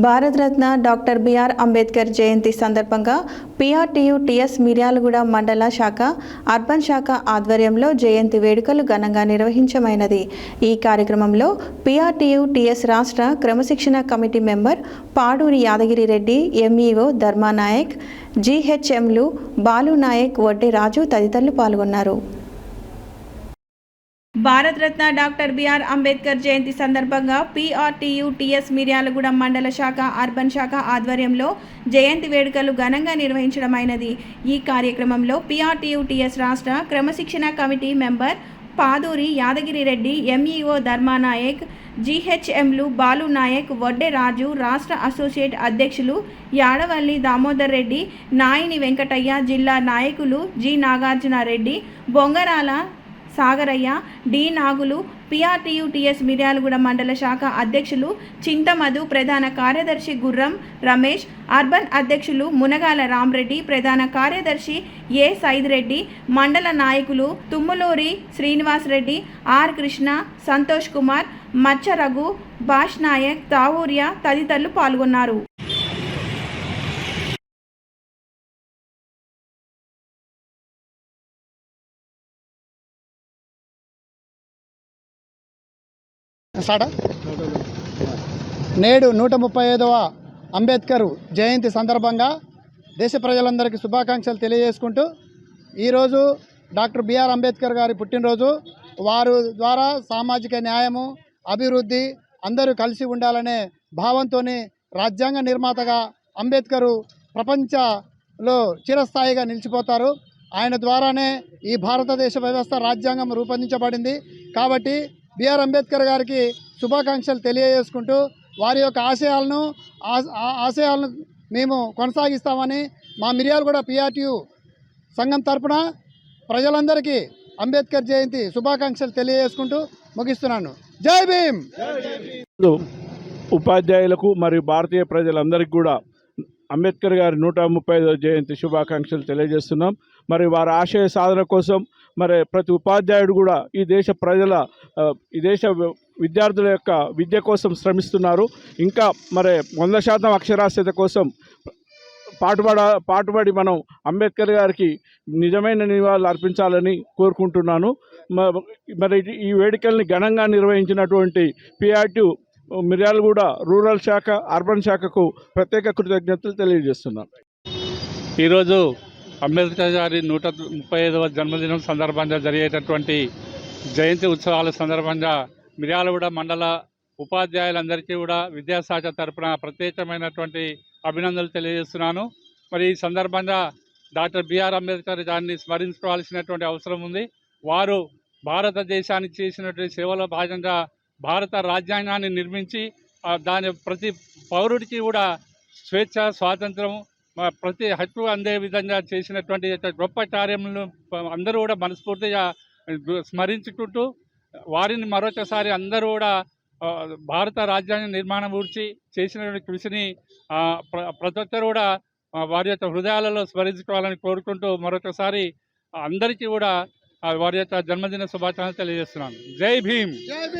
Bharat Ratna doctor BR Ambedkar Jayanti సందర్భంగా PRTU TS Miryalaguda మండల శాఖ అర్బన్ శాఖ ఆధ్వర్యంలో జయంతి వేడుకలు ఘనంగా నిర్వహించమైనది। ఈ కార్యక్రమంలో పిఆర్టీయు టీఎస్ రాష్ట్ర క్రమశిక్షణ committee member Paduri Yadagiri Reddy, MEO Dharmanayak, జీహెచ్ఎంలు బాలు నాయక్, వడ్డే రాజు తదితరులు పాల్గొన్నారు। భారతరత్న డాక్టర్ బిఆర్ అంబేద్కర్ జయంతి సందర్భంగా పిఆర్టీయు టీఎస్ మిర్యాలగూడ మండల శాఖ అర్బన్ శాఖ ఆధ్వర్యంలో జయంతి వేడుకలు ఘనంగా నిర్వహించడమైనది। ఈ కార్యక్రమంలో పిఆర్టీయు టీఎస్ రాష్ట్ర క్రమశిక్షణ committee member Paduri Yadagiri Reddy, MEO Dharmanayak, జీహెచ్ఎంలు బాలు నాయక్, వడ్డే రాజు, రాష్ట్ర అసోసియేట్ అధ్యక్షులు యాడవల్లి దామోదర్ రెడ్డి, నాయిని వెంకటయ్య, జిల్లా నాయకులు జి నాగార్జున రెడ్డి, బొంగరాల సాగరయ్య, డి నాగులు, పిఆర్టీయు టీఎస్ మిర్యాలగూడ మండల శాఖ అధ్యక్షులు చింతమధు, ప్రధాన కార్యదర్శి గుర్రం రమేష్, అర్బన్ అధ్యక్షులు మునగాల రామరెడ్డి, ప్రధాన కార్యదర్శి ఏ సైద్ రెడ్డి, మండల నాయకులు తుమ్ములూరి శ్రీనివాస్ రెడ్డి, ఆర్ కృష్ణ, సంతోష్ కుమార్, మచ్చ రఘు, బాష్ నాయక్, తావూరియా తదితరులు పాల్గొన్నారు। నేడు 135వ అంబేద్కర్ జయంతి సందర్భంగా దేశ ప్రజలందరికీ శుభాకాంక్షలు తెలియజేసుకుంటూ, ఈరోజు డాక్టర్ బిఆర్ అంబేద్కర్ గారి పుట్టినరోజు. వారు ద్వారా సామాజిక న్యాయము, అభివృద్ధి అందరూ కలిసి ఉండాలనే భావంతో రాజ్యాంగ నిర్మాతగా అంబేద్కరు ప్రపంచంలో చిరస్థాయిగా నిలిచిపోతారు. ఆయన ద్వారానే ఈ భారతదేశ వ్యవస్థ రాజ్యాంగం రూపొందించబడింది. కాబట్టి బిఆర్ అంబేద్కర్ గారికి శుభాకాంక్షలు తెలియజేసుకుంటూ, వారి యొక్క ఆశయాలను మేము కొనసాగిస్తామని మా మిర్యాలగూడ పిఆర్టీయు సంఘం తరపున ప్రజలందరికీ అంబేద్కర్ జయంతి శుభాకాంక్షలు తెలియజేసుకుంటూ ముగిస్తున్నాను। జై భీమ్। ఉపాధ్యాయులకు మరియు భారతీయ ప్రజలందరికీ కూడా అంబేద్కర్ గారి 135వ జయంతి శుభాకాంక్షలు తెలియజేస్తున్నాం। మరి వారి ఆశయ సాధన కోసం మరి ప్రతి ఉపాధ్యాయుడు కూడా ఈ దేశ విద్యార్థుల యొక్క విద్య కోసం శ్రమిస్తున్నారు। ఇంకా మరి 100% అక్షరాస్యత కోసం పాటుపడి మనం అంబేద్కర్ గారికి నిజమైన నివాళులు అర్పించాలని కోరుకుంటున్నాను। మరి ఈ వేడుకల్ని ఘనంగా నిర్వహించినటువంటి పిఆర్టీయు మిర్యాలగూడ రూరల్ శాఖ, అర్బన్ శాఖకు ప్రత్యేక కృతజ్ఞతలు తెలియజేస్తున్నాం। ఈరోజు అంబేద్కర్ గారి 135వ జన్మదినం సందర్భంగా జరిగేటటువంటి జయంతి ఉత్సవాల సందర్భంగా మిర్యాలగూడ మండల ఉపాధ్యాయులందరికీ కూడా విద్యాశాఖ తరపున ప్రత్యేకమైనటువంటి అభినందనలు తెలియజేస్తున్నాను। మరి ఈ సందర్భంగా డాక్టర్ బిఆర్ అంబేద్కర్ గారిని స్మరించుకోవాల్సినటువంటి అవసరం ఉంది। వారు భారతదేశానికి చేసినటువంటి సేవలో భాగంగా భారత రాజ్యాంగాన్ని నిర్మించి దాని ప్రతి పౌరుడికి కూడా స్వేచ్ఛ, స్వాతంత్రం, ప్రతి హక్కు అందే విధంగా చేసినటువంటి గొప్ప కార్యములను అందరూ కూడా మనస్ఫూర్తిగా స్మరించుకుంటూ, వారిని మరొకసారి అందరూ కూడా భారత రాజ్యాంగ నిర్మాణం గురించి చేసినటువంటి కృషిని ప్రతి ఒక్కరు కూడా వారి యొక్క హృదయాలలో స్మరించుకోవాలని కోరుకుంటూ మరొకసారి అందరికీ కూడా వారి యొక్క జన్మదిన శుభాకాంక్షలు తెలియజేస్తున్నాను। జై భీమ్।